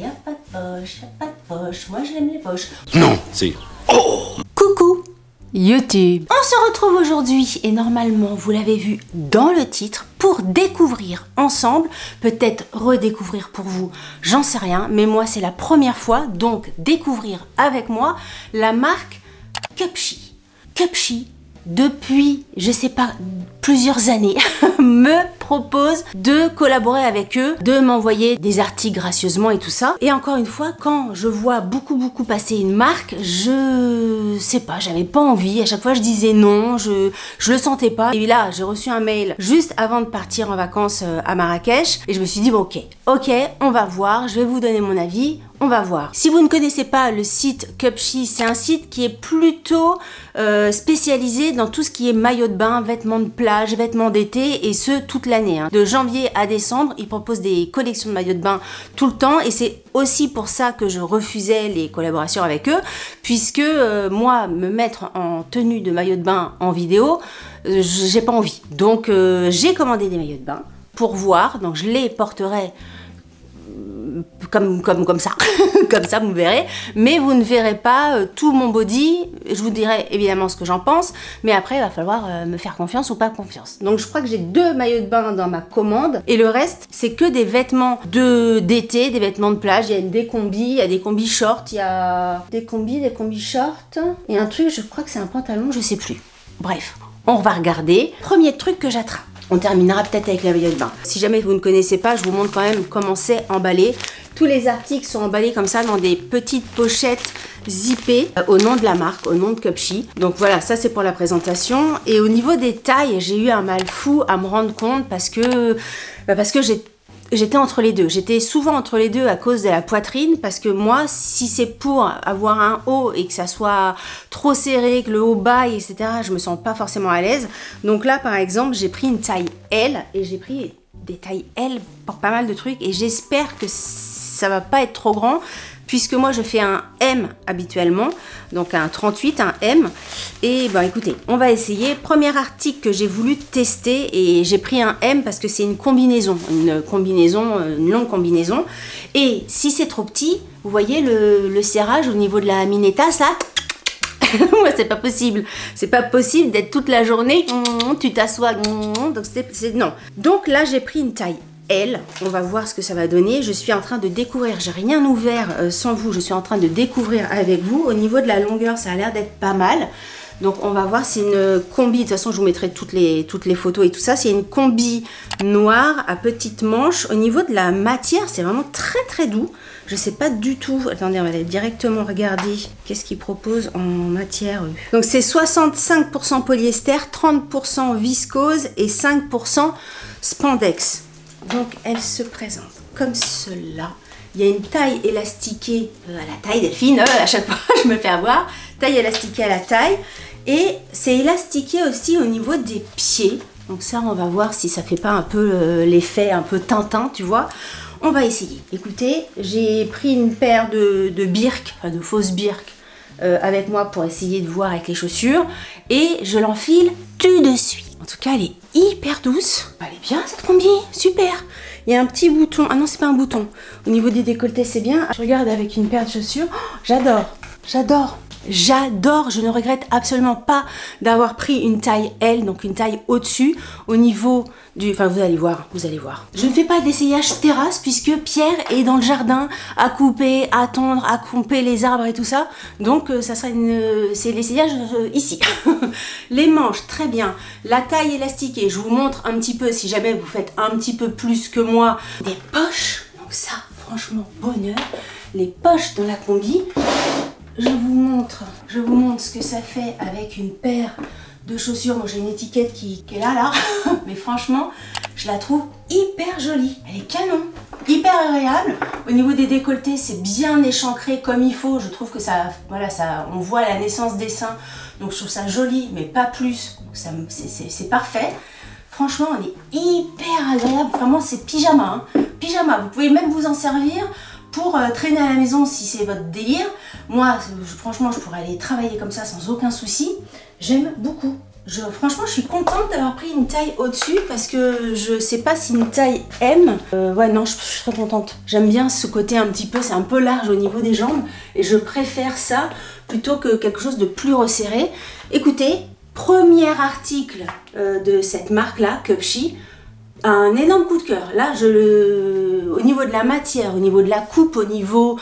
Y'a pas de poche, y'a pas de poche, moi je l'aime les poches. Non, c'est... Oh! Coucou YouTube. On se retrouve aujourd'hui et normalement vous l'avez vu dans le titre pour découvrir ensemble, peut-être redécouvrir pour vous, j'en sais rien, mais moi c'est la première fois, donc découvrir avec moi la marque Cupshe. Cupshe, depuis, je sais pas, plusieurs années, me propose de collaborer avec eux, de m'envoyer des articles gracieusement et tout ça. Et encore une fois, quand je vois beaucoup passer une marque, je sais pas, j'avais pas envie. À chaque fois, je disais non, je le sentais pas. Et là, j'ai reçu un mail juste avant de partir en vacances à Marrakech. Et je me suis dit, bon, ok, on va voir, je vais vous donner mon avis. On va voir. Si vous ne connaissez pas le site Cupshe, c'est un site qui est plutôt spécialisé dans tout ce qui est maillot de bain, vêtements de plage, vêtements d'été, et ce, toute l'année. Hein. De janvier à décembre, ils proposent des collections de maillots de bain tout le temps, et c'est aussi pour ça que je refusais les collaborations avec eux, puisque moi, me mettre en tenue de maillot de bain en vidéo, j'ai pas envie. Donc, j'ai commandé des maillots de bain pour voir, donc je les porterai comme ça, comme ça vous verrez, mais vous ne verrez pas tout mon body. Je vous dirai évidemment ce que j'en pense, mais après il va falloir me faire confiance ou pas confiance. Donc je crois que j'ai 2 maillots de bain dans ma commande, et le reste c'est que des vêtements d'été, des vêtements de plage. Il y a des combis, il y a des combis shorts, il y a des combis shorts, et un truc, je crois que c'est un pantalon, je sais plus. Bref, on va regarder. Premier truc que j'attrape. On terminera peut-être avec la maillot de bain. Si jamais vous ne connaissez pas, je vous montre quand même comment c'est emballé. Tous les articles sont emballés comme ça dans des petites pochettes zippées au nom de la marque, au nom de Cupshe. Donc voilà, ça c'est pour la présentation. Et au niveau des tailles, j'ai eu un mal fou à me rendre compte parce que j'étais entre les deux. J'étais souvent entre les deux à cause de la poitrine, parce que moi, si c'est pour avoir un haut et que ça soit trop serré, que le haut baille, etc., je me sens pas forcément à l'aise. Donc là, par exemple, j'ai pris une taille L, et j'ai pris des tailles L pour pas mal de trucs, et j'espère que ça va pas être trop grand, puisque moi je fais un M habituellement, donc un 38, un M. Et ben écoutez, on va essayer. Premier article que j'ai voulu tester, et j'ai pris un M parce que c'est une combinaison, une longue combinaison. Et si c'est trop petit, vous voyez le serrage au niveau de la minetta, ça. Moi c'est pas possible, c'est pas possible d'être toute la journée, tu t'assois, donc c'est non. Donc là j'ai pris une taille L, on va voir ce que ça va donner. Je suis en train de découvrir, j'ai rien ouvert sans vous, je suis en train de découvrir avec vous. Au niveau de la longueur, ça a l'air d'être pas mal. Donc on va voir, c'est une combi, de toute façon je vous mettrai toutes les photos et tout ça. C'est une combi noire à petites manches. Au niveau de la matière, c'est vraiment très doux. Je sais pas du tout, attendez, on va aller directement regarder qu'est-ce qu'ils proposent en matière. Donc c'est 65% polyester, 30% viscose et 5% spandex. Donc elle se présente comme cela. Il y a une taille élastiquée à la taille, Delphine, à chaque fois je me fais avoir. Taille élastiquée à la taille. Et c'est élastiqué aussi au niveau des pieds. Donc ça, on va voir si ça fait pas un peu l'effet un peu Tintin, tu vois. On va essayer. Écoutez, j'ai pris une paire de birks, enfin de fausses birks, avec moi pour essayer de voir avec les chaussures. Et je l'enfile tout de suite. En tout cas, elle est hyper douce. Elle est bien cette combi, super. Il y a un petit bouton. Ah non, c'est pas un bouton. Au niveau des décolletés, c'est bien. Je regarde avec une paire de chaussures. Oh, j'adore. Je ne regrette absolument pas d'avoir pris une taille L, donc une taille au-dessus, au niveau du... Enfin, vous allez voir. Je ne fais pas d'essayage terrasse, puisque Pierre est dans le jardin à couper, à tondre, à couper les arbres et tout ça. Donc, ça sera c'est l'essayage ici. Les manches, très bien. La taille élastiquée, je vous montre un petit peu, si jamais vous faites un petit peu plus que moi. Des poches, donc ça, franchement, bonheur. Les poches dans la combi. Je vous montre ce que ça fait avec une paire de chaussures. Moi j'ai une étiquette qui est là, mais franchement, je la trouve hyper jolie. Elle est canon, hyper agréable. Au niveau des décolletés, c'est bien échancré comme il faut. Je trouve que ça, voilà, on voit la naissance des seins. Donc je trouve ça joli, mais pas plus. C'est parfait. Franchement, on est hyper agréable. Vraiment, c'est pyjama. Hein. Pyjama, vous pouvez même vous en servir pour traîner à la maison si c'est votre délire. Moi, franchement, je pourrais aller travailler comme ça sans aucun souci. J'aime beaucoup. Franchement, je suis contente d'avoir pris une taille au-dessus parce que je sais pas si une taille M. Ouais, non, je suis très contente. J'aime bien ce côté un petit peu, c'est un peu large au niveau des jambes et je préfère ça plutôt que quelque chose de plus resserré. Écoutez, premier article de cette marque-là, Cupshe, un énorme coup de cœur. Là, au niveau de la matière, au niveau de la coupe, au niveau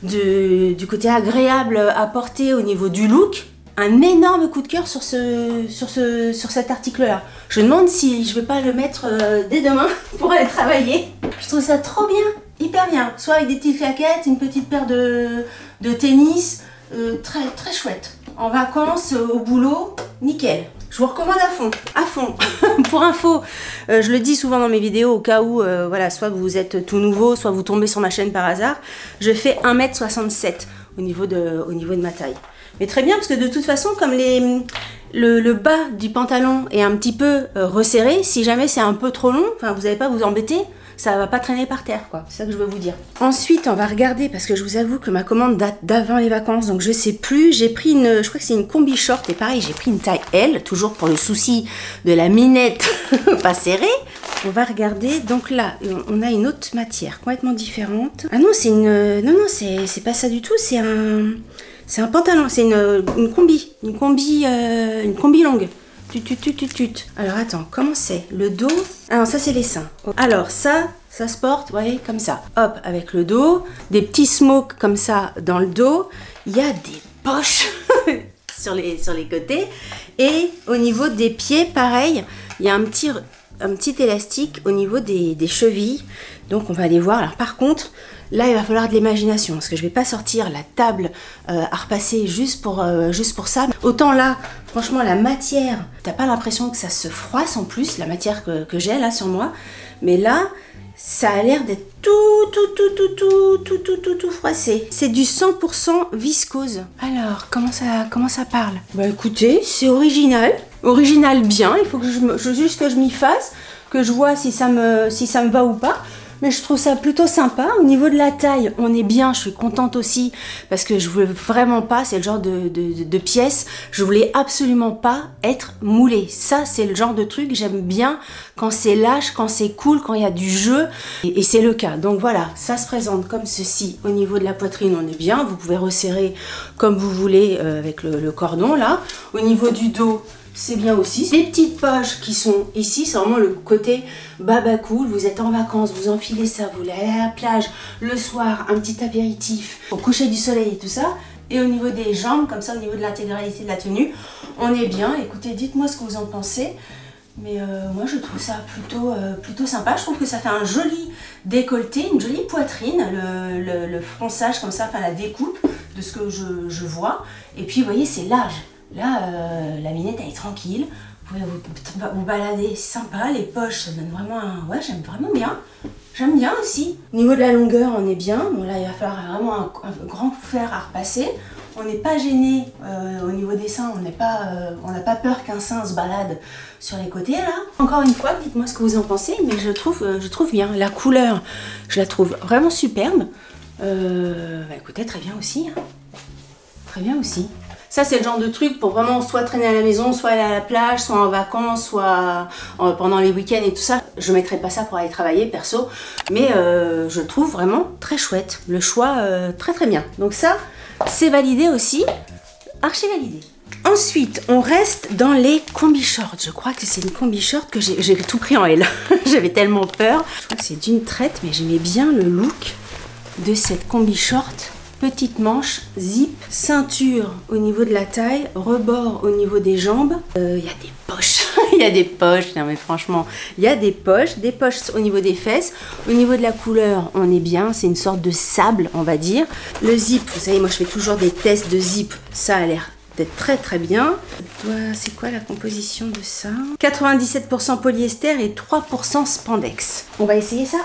du côté agréable à porter, au niveau du look. Un énorme coup de cœur sur cet article-là. Je me demande si je vais pas le mettre dès demain pour aller travailler. Je trouve ça trop bien, hyper bien. Soit avec des petites claquettes, une petite paire de tennis, très, très chouette. En vacances, au boulot, nickel. Je vous recommande à fond, à fond. Pour info, je le dis souvent dans mes vidéos au cas où, voilà, soit vous êtes tout nouveau, soit vous tombez sur ma chaîne par hasard. Je fais 1,67 m au niveau de ma taille. Mais très bien, parce que de toute façon, comme le bas du pantalon est un petit peu resserré, si jamais c'est un peu trop long, enfin, vous n'allez pas vous embêter, ça va pas traîner par terre, quoi. C'est ça que je veux vous dire. Ensuite, on va regarder, parce que je vous avoue que ma commande date d'avant les vacances, donc je sais plus. J'ai pris je crois que c'est une combi short, et pareil, j'ai pris une taille L, toujours pour le souci de la minette pas serrée. On va regarder, donc là, on a une autre matière complètement différente. Ah non, non, c'est pas ça du tout, c'est un pantalon, c'est une combi longue. Alors attends, comment c'est? Le dos? Ah non, ça c'est les seins. Alors ça se porte, vous voyez, comme ça. Hop, avec le dos, des petits smokes comme ça dans le dos. Il y a des poches sur les côtés. Et au niveau des pieds, pareil, il y a un petit élastique au niveau des chevilles. Donc on va aller voir. Alors par contre, là il va falloir de l'imagination parce que je vais pas sortir la table à repasser juste pour ça. Autant là, franchement la matière, t'as pas l'impression que ça se froisse en plus, la matière que j'ai là sur moi. Mais là, ça a l'air d'être tout froissé. C'est du 100% viscose. Alors, comment ça parle? Bah écoutez, c'est original. Original bien, il faut que juste que je m'y fasse, que je vois si ça me va ou pas. Mais je trouve ça plutôt sympa. Au niveau de la taille, on est bien. Je suis contente aussi parce que je voulais vraiment pas, c'est le genre de pièce, je voulais absolument pas être moulée. Ça, c'est le genre de truc, j'aime bien quand c'est lâche, quand c'est cool, quand il y a du jeu. Et c'est le cas. Donc voilà, ça se présente comme ceci. Au niveau de la poitrine, on est bien. Vous pouvez resserrer comme vous voulez avec le cordon là. Au niveau du dos, c'est bien aussi. Les petites poches qui sont ici, c'est vraiment le côté baba cool. Vous êtes en vacances, vous enfilez ça, vous allez à la plage le soir, un petit apéritif au coucher du soleil et tout ça. Et au niveau des jambes, comme ça, au niveau de l'intégralité de la tenue, on est bien. Écoutez, dites-moi ce que vous en pensez. Mais moi, je trouve ça plutôt sympa. Je trouve que ça fait un joli décolleté, une jolie poitrine, le fronçage comme ça, enfin la découpe de ce que je vois. Et puis, vous voyez, c'est large. Là, la minette, elle est tranquille. Vous pouvez vous balader, c'est sympa. Les poches, ça donne vraiment un... Ouais, j'aime vraiment bien. J'aime bien aussi. Au niveau de la longueur, on est bien. Bon, là, il va falloir vraiment un grand fer à repasser. On n'est pas gêné au niveau des seins. On n'a pas peur qu'un sein se balade sur les côtés, là. Encore une fois, dites-moi ce que vous en pensez. Mais je trouve bien. La couleur, je la trouve vraiment superbe. Bah, écoutez, très bien aussi. Hein. Très bien aussi. Ça, c'est le genre de truc pour vraiment soit traîner à la maison, soit aller à la plage, soit en vacances, soit pendant les week-ends et tout ça. Je ne mettrai pas ça pour aller travailler, perso. Mais je trouve vraiment très chouette. Le choix, très très bien. Donc ça, c'est validé aussi. Archi validé. Ensuite, on reste dans les combi shorts. Je crois que c'est une combi short que j'ai tout pris en L. J'avais tellement peur. Je crois que c'est d'une traite, mais j'aimais bien le look de cette combi short. Petite manche, zip, ceinture au niveau de la taille, rebord au niveau des jambes. Il y a des poches, il y a des poches, non mais franchement, il y a des poches au niveau des fesses. Au niveau de la couleur, on est bien, c'est une sorte de sable, on va dire. Le zip, vous savez, moi je fais toujours des tests de zip, ça a l'air d'être très très bien. C'est quoi la composition de ça? 97% polyester et 3% spandex. On va essayer ça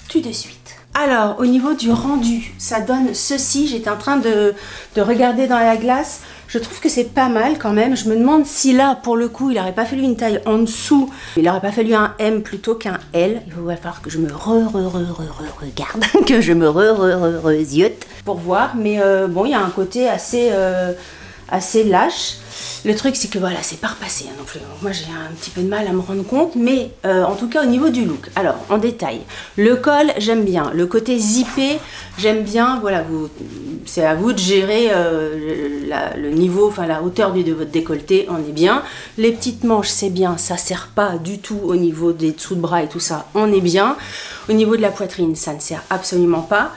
tout de suite. Alors, au niveau du rendu, ça donne ceci. J'étais en train de regarder dans la glace. Je trouve que c'est pas mal quand même. Je me demande si là, pour le coup, il n'aurait pas fallu une taille en dessous. Il n'aurait pas fallu un M plutôt qu'un L. Il va falloir que je me regarde, que je me ziote pour voir. Mais bon, il y a un côté assez assez lâche. Le truc, c'est que voilà, c'est pas repassé non plus. Donc, moi, j'ai un petit peu de mal à me rendre compte, mais en tout cas, au niveau du look. Alors, en détail, le col, j'aime bien. Le côté zippé, j'aime bien. Voilà, c'est à vous de gérer le niveau, enfin la hauteur de votre décolleté, on est bien. Les petites manches, c'est bien, ça sert pas du tout au niveau des dessous de bras et tout ça, on est bien. Au niveau de la poitrine, ça ne sert absolument pas.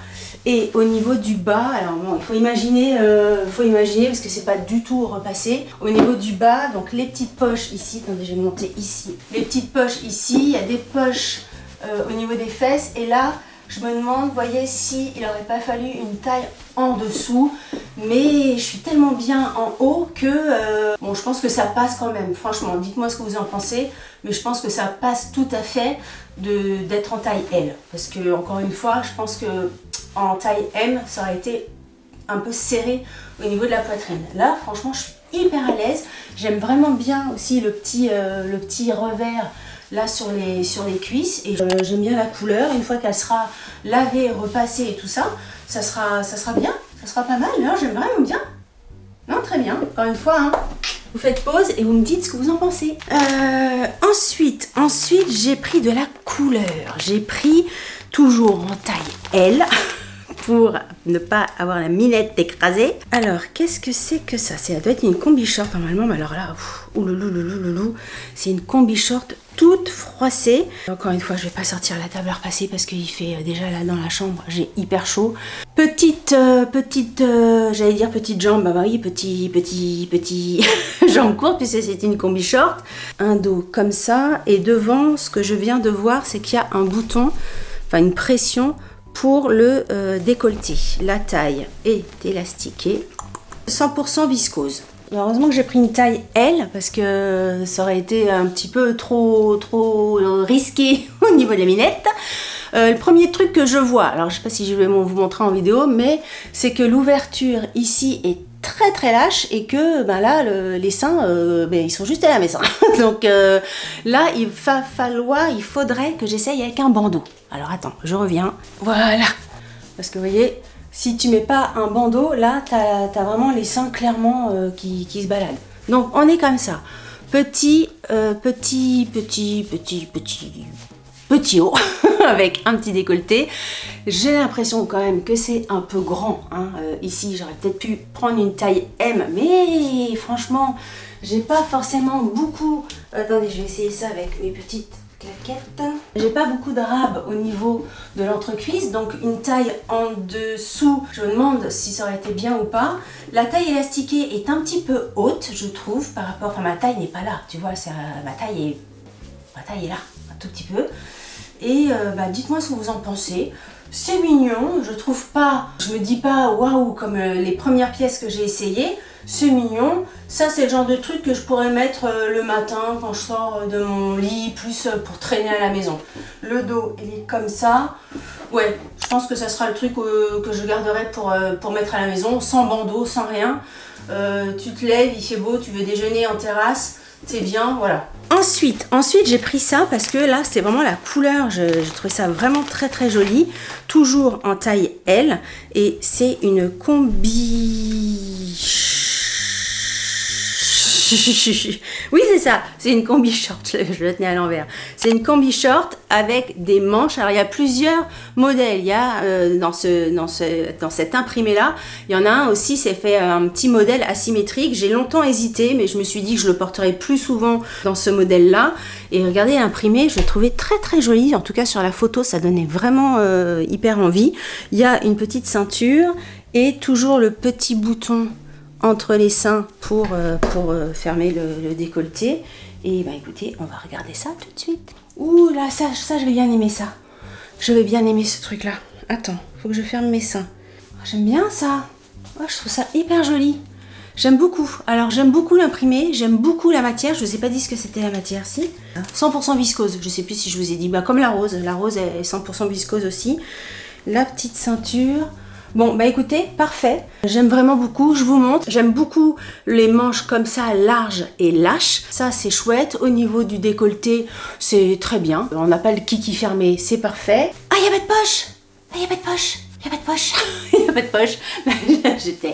Et au niveau du bas, alors bon, il faut imaginer parce que c'est pas du tout repassé. Au niveau du bas, donc les petites poches ici, attendez, je vais monter ici. Les petites poches ici, il y a des poches au niveau des fesses. Et là, je me demande, vous voyez, s'il n'aurait pas fallu une taille en dessous. Mais je suis tellement bien en haut que, bon, je pense que ça passe quand même. Franchement, dites-moi ce que vous en pensez. Mais je pense que ça passe tout à fait d'être en taille L. Parce que, encore une fois, je pense que en taille M, ça aurait été un peu serré au niveau de la poitrine. Là, franchement, je suis hyper à l'aise. J'aime vraiment bien aussi le petit revers là sur les cuisses. Et j'aime bien la couleur. Une fois qu'elle sera lavée, repassée et tout ça, ça sera bien. Ça sera pas mal. J'aime vraiment bien. Non, très bien. Encore une fois, hein, vous faites pause et vous me dites ce que vous en pensez. Ensuite, j'ai pris de la couleur. J'ai pris toujours en taille L. Pour ne pas avoir la minette écrasée. Alors, qu'est-ce que c'est que ça? Ça doit être une combi short normalement, mais alors là, c'est une combi short toute froissée. Encore une fois, je vais pas sortir la table à repasser parce qu'il fait déjà là dans la chambre, j'ai hyper chaud. Petite j'allais dire petite jambe, bah oui, petit jambe courte puisque c'est une combi short. Un dos comme ça, et devant, ce que je viens de voir, c'est qu'il y a un bouton, enfin une pression pour le décolleté. La taille est élastiquée, 100% viscose. Heureusement que j'ai pris une taille L parce que ça aurait été un petit peu trop risqué au niveau de la minette. Le premier truc que je vois, alors je sais pas si je vais vous montrer en vidéo, mais c'est que l'ouverture ici est très lâche et que ben là les seins ils sont juste à la maison. Donc là il faudrait que j'essaye avec un bandeau. Alors attends, je reviens. Voilà, parce que vous voyez, si tu mets pas un bandeau, là t'as vraiment les seins clairement qui se baladent. Donc on est comme ça, petit haut avec un petit décolleté. J'ai l'impression quand même que c'est un peu grand, hein. Ici j'aurais peut-être pu prendre une taille M, mais franchement j'ai pas forcément beaucoup. Attendez, je vais essayer ça avec mes petites claquettes. J'ai pas beaucoup de rab au niveau de l'entrecuisse, donc une taille en dessous, je me demande si ça aurait été bien ou pas. La taille élastiquée est un petit peu haute, je trouve, par rapport, enfin ma taille n'est pas là, tu vois, ma taille est là, un tout petit peu. Et dites-moi ce que vous en pensez. C'est mignon, je trouve pas, je me dis pas waouh comme les premières pièces que j'ai essayées. C'est mignon, ça c'est le genre de truc que je pourrais mettre le matin quand je sors de mon lit, plus pour traîner à la maison. Le dos il est comme ça, ouais, je pense que ça sera le truc que je garderai pour mettre à la maison, sans bandeau, sans rien. Tu te lèves, il fait beau, tu veux déjeuner en terrasse, c'est bien, voilà. Ensuite j'ai pris ça parce que là c'est vraiment la couleur, j'ai trouvé ça vraiment très joli, toujours en taille L, et c'est une combi... Oui c'est ça, c'est une combi short, je le tenais à l'envers. C'est une combi short avec des manches. Alors il y a plusieurs modèles, il y a dans cet imprimé là, il y en a un aussi, c'est fait un petit modèle asymétrique. J'ai longtemps hésité, mais je me suis dit que je le porterais plus souvent dans ce modèle là. Et regardez l'imprimé, je le trouvais très joli, en tout cas sur la photo ça donnait vraiment hyper envie. Il y a une petite ceinture et toujours le petit bouton entre les seins pour fermer le décolleté. Et écoutez, on va regarder ça tout de suite. Ouh là, ça je vais bien aimer ça. Je vais bien aimer ce truc là. Attends, faut que je ferme mes seins. J'aime bien ça. Oh, je trouve ça hyper joli. J'aime beaucoup. Alors j'aime beaucoup l'imprimé, j'aime beaucoup la matière. Je vous ai pas dit ce que c'était la matière, si. 100% viscose. Je sais plus si je vous ai dit. Comme la rose. La rose est 100% viscose aussi. La petite ceinture. Bon, écoutez, parfait. J'aime vraiment beaucoup, je vous montre. J'aime beaucoup les manches comme ça, larges et lâches. Ça, c'est chouette. Au niveau du décolleté, c'est très bien. On n'a pas le kiki fermé, c'est parfait. Ah, il n'y a pas de poche! Ah, il n'y a pas de poche! Il n'y a pas de poche. Il n'y a pas de poche. J'étais...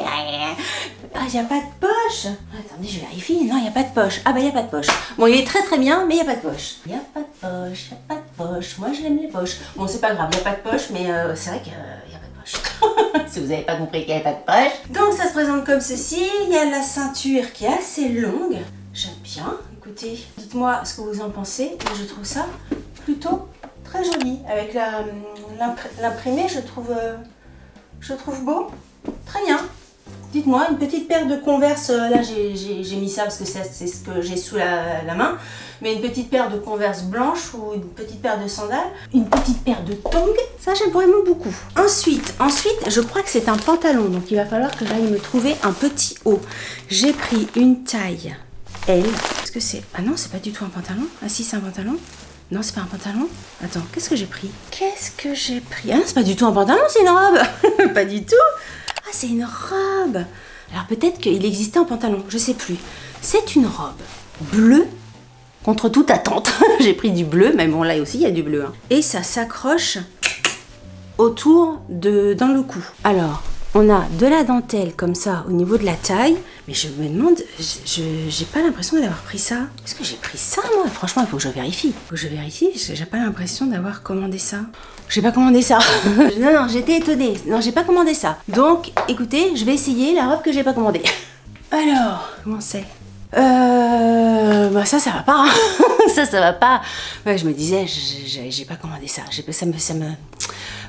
Ah, il n'y a pas de poche. Attendez, je vérifie. Non, il n'y a pas de poche. Ah bah, il n'y a pas de poche. Bon, il est très très bien, mais il n'y a pas de poche. Il n'y a pas de poche, il n'y a pas de poche. Moi, je l'aime les poches. Bon, c'est pas grave, il n'y a pas de poche, mais c'est vrai qu'il n'y a pas de poche. Si vous n'avez pas compris qu'il n'y avait pas de poche. Donc, ça se présente comme ceci. Il y a la ceinture qui est assez longue. J'aime bien. Écoutez, dites-moi ce que vous en pensez. Je trouve ça plutôt très joli. Avec l'imprimé, je trouve beau. Très bien. Dites-moi, une petite paire de Converse, là j'ai mis ça parce que c'est ce que j'ai sous la main, mais une petite paire de Converse blanches ou une petite paire de sandales, une petite paire de tongs, ça j'aime vraiment beaucoup. Ensuite, je crois que c'est un pantalon, donc il va falloir que j'aille me trouver un petit haut. J'ai pris une taille L. Est-ce que c'est... Ah non, c'est pas du tout un pantalon. Ah si, c'est un pantalon. Non, c'est pas un pantalon. Attends, qu'est-ce que j'ai pris? Ah non, c'est pas du tout un pantalon, c'est une robe. Pas du tout. Ah, c'est une robe. Alors peut-être qu'il existait un pantalon, je sais plus. C'est une robe bleue contre toute attente. J'ai pris du bleu, mais bon là aussi il y a du bleu. Hein. Et ça s'accroche autour dans le cou. Alors, on a de la dentelle comme ça au niveau de la taille. Mais je me demande, j'ai pas l'impression d'avoir pris ça. Est-ce que j'ai pris ça moi? Franchement, il faut que je vérifie. J'ai pas l'impression d'avoir commandé ça. J'ai pas commandé ça. Non, j'étais étonnée. Non, j'ai pas commandé ça. Donc, écoutez, je vais essayer la robe que j'ai pas commandée. Alors, comment c'est? Bah ça va pas. Hein. ça va pas. Ouais, je me disais, j'ai pas commandé ça. Ça me...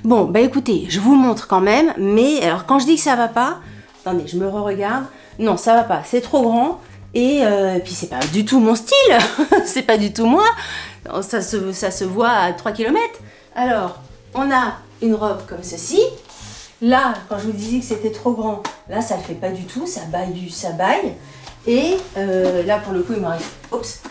Bon, bah écoutez, je vous montre quand même. Mais, alors, quand je dis que ça va pas... Attendez, je me re-regarde. Non, ça va pas. C'est trop grand. Et puis, c'est pas du tout mon style. C'est pas du tout moi. Ça se voit à 3 km. Alors, on a une robe comme ceci. Là, quand je vous disais que c'était trop grand, là, ça le fait pas du tout. Ça baille. Et là, pour le coup, il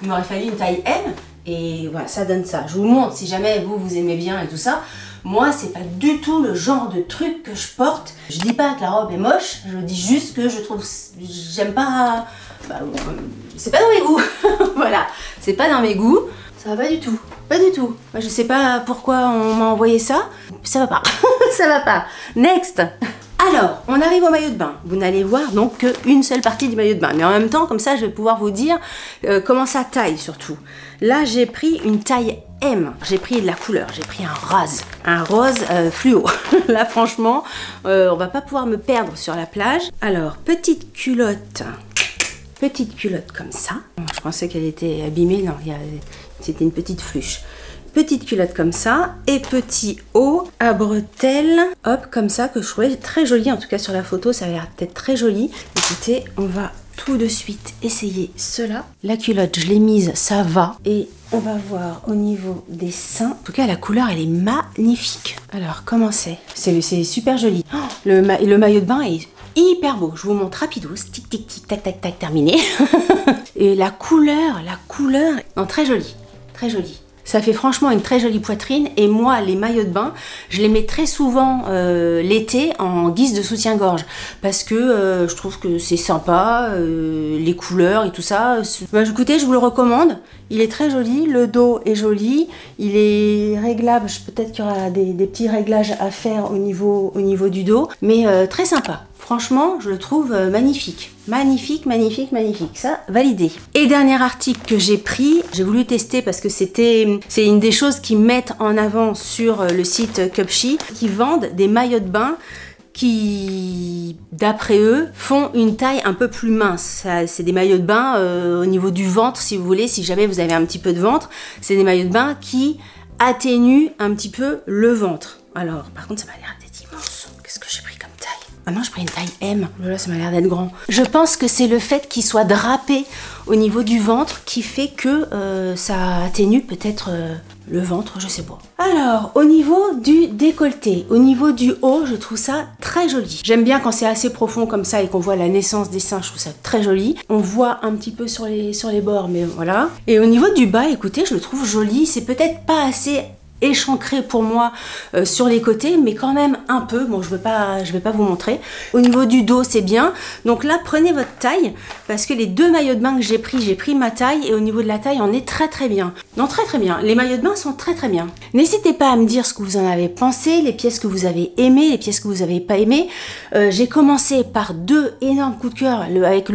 m'aurait fallu une taille M. Et voilà, ça donne ça. Je vous montre si jamais vous aimez bien et tout ça. Moi, c'est pas du tout le genre de truc que je porte. Je dis pas que la robe est moche. Je dis juste que je trouve... J'aime pas... Bah, c'est pas dans mes goûts. Voilà. C'est pas dans mes goûts. Ça va pas du tout. Pas du tout. Moi, je sais pas pourquoi on m'a envoyé ça. Ça va pas. Ça va pas. Next. Alors, on arrive au maillot de bain. Vous n'allez voir donc qu'une seule partie du maillot de bain. Mais en même temps, comme ça, je vais pouvoir vous dire comment ça taille surtout. Là, j'ai pris une taille M. J'ai pris de la couleur. J'ai pris un rose fluo. Là, franchement, on va pas pouvoir me perdre sur la plage. Alors, petite culotte comme ça. Je pensais qu'elle était abîmée. Non, c'était une petite fluche. Petite culotte comme ça et petit haut à bretelles, hop, comme ça, que je trouvais très joli. En tout cas, sur la photo, ça a l'air peut-être très joli. Écoutez, on va tout de suite essayer cela. La culotte, je l'ai mise, ça va. Et on va voir au niveau des seins. En tout cas, la couleur, elle est magnifique. Alors, comment c'est? C'est super joli. Oh, le maillot de bain est hyper beau. Je vous montre rapidos. Tic, tic, tic, tac, tac, tac, terminé. Et la couleur, non, très jolie. Très jolie. Ça fait franchement une très jolie poitrine et moi les maillots de bain je les mets très souvent l'été en guise de soutien-gorge parce que je trouve que c'est sympa, les couleurs et tout ça. Bah, écoutez, je vous le recommande, il est très joli, le dos est joli, il est réglable, peut-être qu'il y aura des petits réglages à faire au niveau du dos, mais très sympa. Franchement, je le trouve magnifique. Magnifique, magnifique, magnifique. Ça, validé. Et dernier article que j'ai pris, j'ai voulu tester parce que c'est une des choses qu'ils mettent en avant sur le site Cupshe, qui vendent des maillots de bain qui, d'après eux, font une taille un peu plus mince. C'est des maillots de bain au niveau du ventre, si vous voulez, si jamais vous avez un petit peu de ventre. C'est des maillots de bain qui atténuent un petit peu le ventre. Alors, par contre, ça m'a l'air d'être immense. Qu'est-ce que j'ai pris comme taille? Ah non, je prends une taille M. Là, ça m'a l'air d'être grand. Je pense que c'est le fait qu'il soit drapé au niveau du ventre qui fait que ça atténue peut-être le ventre, je sais pas. Alors, au niveau du décolleté, au niveau du haut, je trouve ça très joli. J'aime bien quand c'est assez profond comme ça et qu'on voit la naissance des seins, je trouve ça très joli. On voit un petit peu sur les bords, mais voilà. Et au niveau du bas, écoutez, je le trouve joli. C'est peut-être pas assez échancré pour moi sur les côtés, mais quand même un peu. Bon, je vais pas vous montrer. Au niveau du dos, c'est bien. Donc là, prenez votre taille, parce que les deux maillots de bain que j'ai pris ma taille, et au niveau de la taille, on est très très bien. Non, très très bien. Les maillots de bain sont très très bien. N'hésitez pas à me dire ce que vous en avez pensé, les pièces que vous avez aimées, les pièces que vous n'avez pas aimées. J'ai commencé par deux énormes coups de cœur, avec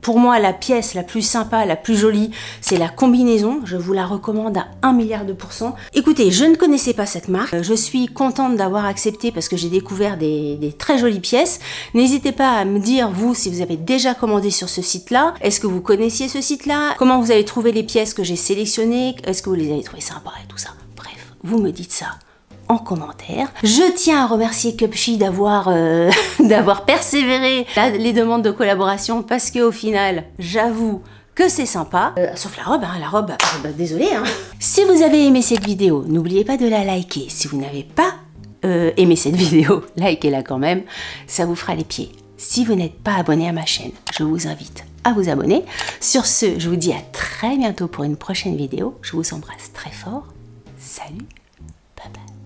pour moi, la pièce la plus sympa, la plus jolie, c'est la combinaison. Je vous la recommande à 1 milliard de %. Écoutez, je ne connaissais pas cette marque. Je suis contente d'avoir accepté parce que j'ai découvert des très jolies pièces. N'hésitez pas à me dire, vous, si vous avez déjà commandé sur ce site-là. Est-ce que vous connaissiez ce site-là? Comment vous avez trouvé les pièces que j'ai sélectionnées? Est-ce que vous les avez trouvées sympas et tout ça? Bref, vous me dites ça en commentaire. Je tiens à remercier Cupshe d'avoir persévéré les demandes de collaboration, parce qu'au final, j'avoue que c'est sympa. Sauf la robe, hein, désolée. Hein. Si vous avez aimé cette vidéo, n'oubliez pas de la liker. Si vous n'avez pas aimé cette vidéo, likez-la quand même, ça vous fera les pieds. Si vous n'êtes pas abonné à ma chaîne, je vous invite à vous abonner. Sur ce, je vous dis à très bientôt pour une prochaine vidéo. Je vous embrasse très fort. Salut, bye bye.